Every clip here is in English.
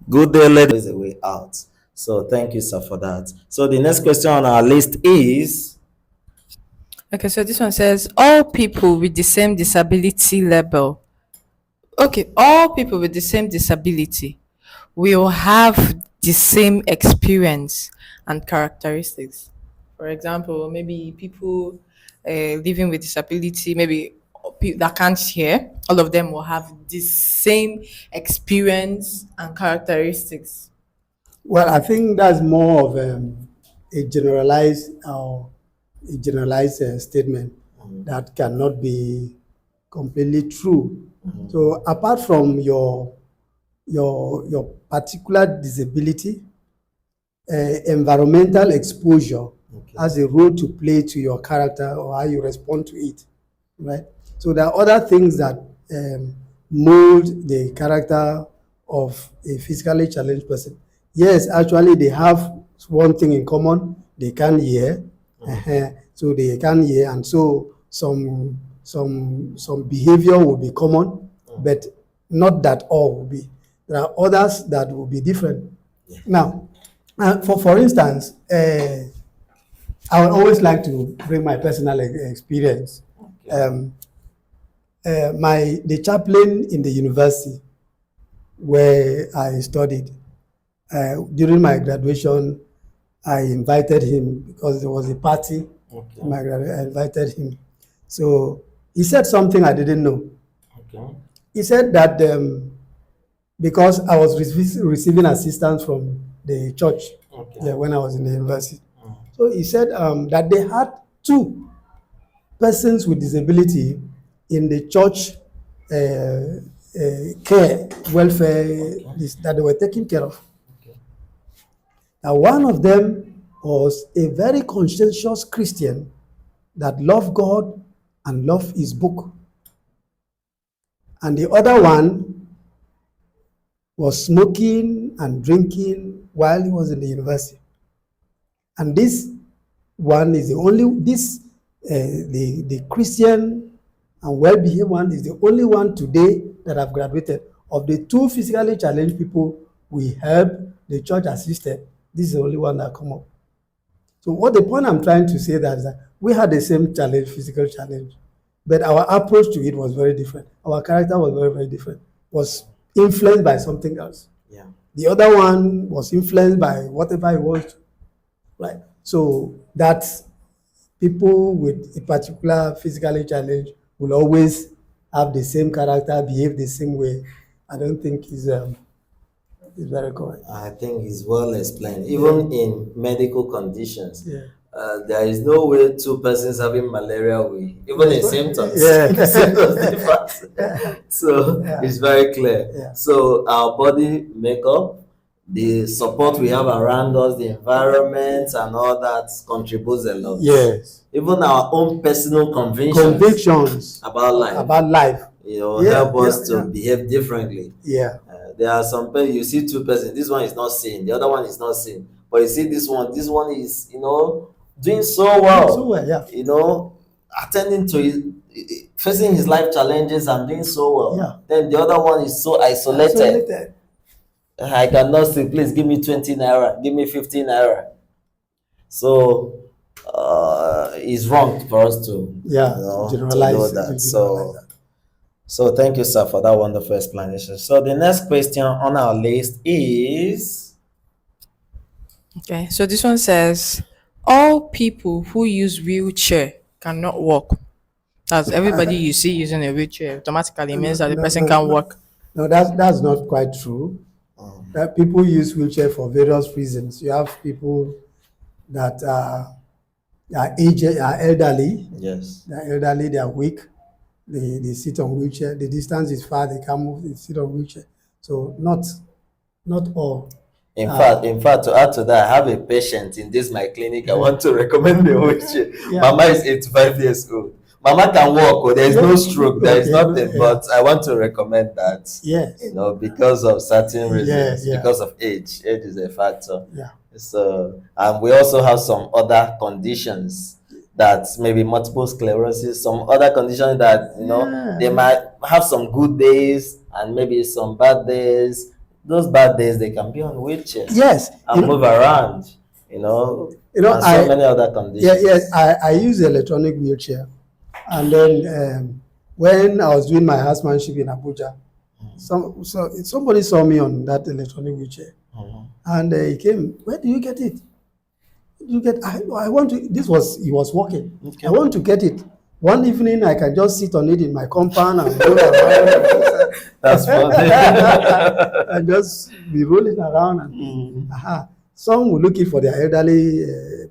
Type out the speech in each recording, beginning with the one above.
Good day, ladies. Is a way out. So thank you, sir, for that. So the next question on our list is Okay, so this one says all people with the same disability level. Okay, all people with the same disability will have the same experience and characteristics. For example, maybe people living with disability, maybe that can't hear, all of them will have the same experience and characteristics. Well, I think that's more of a generalized or a generalized statement that cannot be completely true. So, apart from your particular disability, environmental exposure has a role to play to your character or how you respond to it, right? So there are other things that mold the character of a physically challenged person. Yes, actually, they have one thing in common: they can hear, so they can hear, and so some behavior will be common, but not that all will be. There are others that will be different. Now, for instance, I would always like to bring my personal experience. The chaplain in the university where I studied, during my graduation, I invited him because there was a party. Okay. I invited him. So he said something I didn't know. Okay. He said that because I was receiving assistance from the church, okay, when I was in the university. So he said that they had two persons with disability in the church care, welfare, that they were taking care of. Okay. Now, one of them was a very conscientious Christian that loved God and loved his book. And the other one was smoking and drinking while he was in the university. And this one is the only, the Christian and well-behaved one is the only one today that have graduated. Of the two physically challenged people we helped, the church assisted, this is the only one that come up. So what the point I'm trying to say that is that we had the same challenge, physical challenge, but our approach to it was very different. Our character was very, very different, was influenced by something else. Yeah. The other one was influenced by whatever he wants to. Right. So that people with a particular physically challenge will always have the same character, behave the same way. I don't think is very correct. I think it's well explained. Even in medical conditions, there is no way two persons having malaria will, even in symptoms, symptoms differ. So it's very clear. Yeah. So our body makeup, the support we have around us, the environment and all that contributes a lot. Yes. Even our own personal convictions about life, help us to behave differently. Yeah. There are some people, you see two persons, this one is not seen, the other one is not seen. But you see this one is, doing so well. Yeah. Attending to it, facing his life challenges and doing so well. Yeah. Then the other one is so isolated. I cannot say, please give me 20 naira, give me 15 naira. So it's wrong for us to generalize that. So thank you, sir, for that wonderful explanation. So the next question on our list is okay. So this one says all people who use wheelchair cannot walk. That's everybody you see using a wheelchair automatically means that the person can walk. No, that's not quite true. That people use wheelchair for various reasons. You have people that are elderly. Yes. They're elderly, they are weak. They sit on wheelchair. The distance is far, they can't move, they sit on wheelchair. So not all. In fact, to add to that, I have a patient in this my clinic. I want to recommend the wheelchair. Yeah. Mama is 85 years old. Mama can walk, there is no stroke, there is nothing, but I want to recommend that. Yes. Because of certain reasons, because of age. Age is a factor. Yeah. So, and we also have some other conditions that maybe multiple sclerosis, some other conditions that, they might have some good days and maybe some bad days. those bad days, they can be on wheelchair. Yes. And move around, and so many other conditions. Yes, I use electronic wheelchair. And then when I was doing my housemanship in Abuja, somebody saw me on that electronic wheelchair. And he came, where do you get it? I want to, he was walking. Okay. I want to get it. One evening, I can just sit on it in my compound and roll around. That's funny. And just be rolling around. And, some will look for their elderly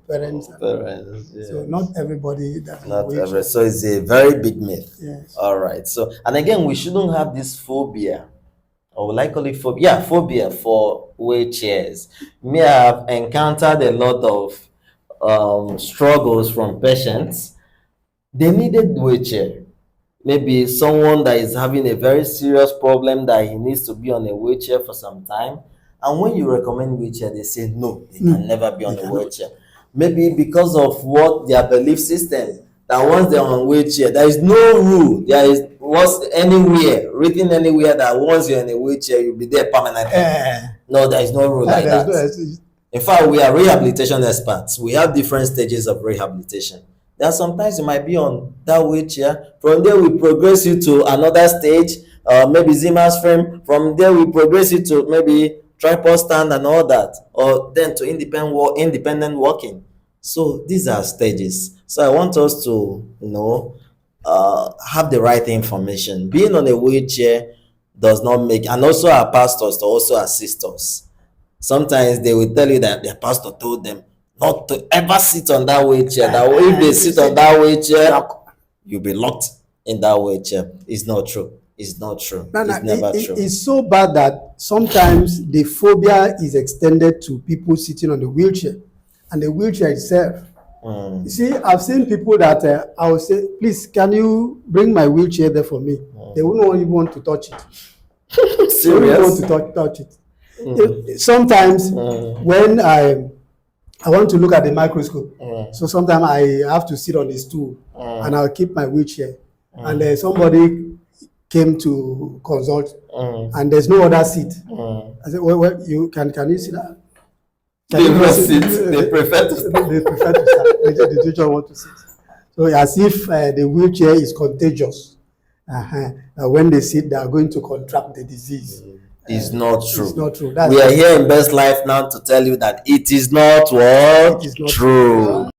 parents. So not everybody. Not every. So it's a very big myth. Yes. All right. So, and again, we shouldn't have this phobia, or will I call it phobia? Yeah, phobia for wheelchairs. Me, I have encountered a lot of struggles from patients. They needed wheelchair. Maybe someone that is having a very serious problem that he needs to be on a wheelchair for some time. And when you recommend wheelchair, they say no, they can never be on a wheelchair. Maybe because of what their belief system, that once they're on wheelchair, there is no rule. There is written anywhere that once you're in a wheelchair, you'll be there permanently. No, there is no rule like that. In fact, we are rehabilitation experts. We have different stages of rehabilitation. There are sometimes you might be on that wheelchair. From there, we progress you to another stage, maybe Zimmer's frame. From there, we progress you to maybe tripod stand and all that, or then to independent walking. So these are stages. So I want us to, have the right information. Being on a wheelchair does not make, and also our pastors to also assist us. Sometimes they will tell you that their pastor told them not to ever sit on that wheelchair. That if they sit on that wheelchair, you'll be locked in that wheelchair. It's not true. It's not true. It's never true. It's so bad that sometimes the phobia is extended to people sitting on the wheelchair and the wheelchair itself. You see, I've seen people that I will say, please, can you bring my wheelchair there for me? They wouldn't even want to touch it. Serious? They wouldn't want to touch it. Sometimes when I want to look at the microscope, so sometimes I have to sit on a stool and I'll keep my wheelchair. And somebody came to consult and there's no other seat. I said, well, you can you sit down? They prefer to sit. They prefer to sit. They don't want to sit. So as if the wheelchair is contagious. When they sit, they are going to contract the disease. It's not true. It's not true. We are here in Best Life now to tell you that it is not what? It is not true.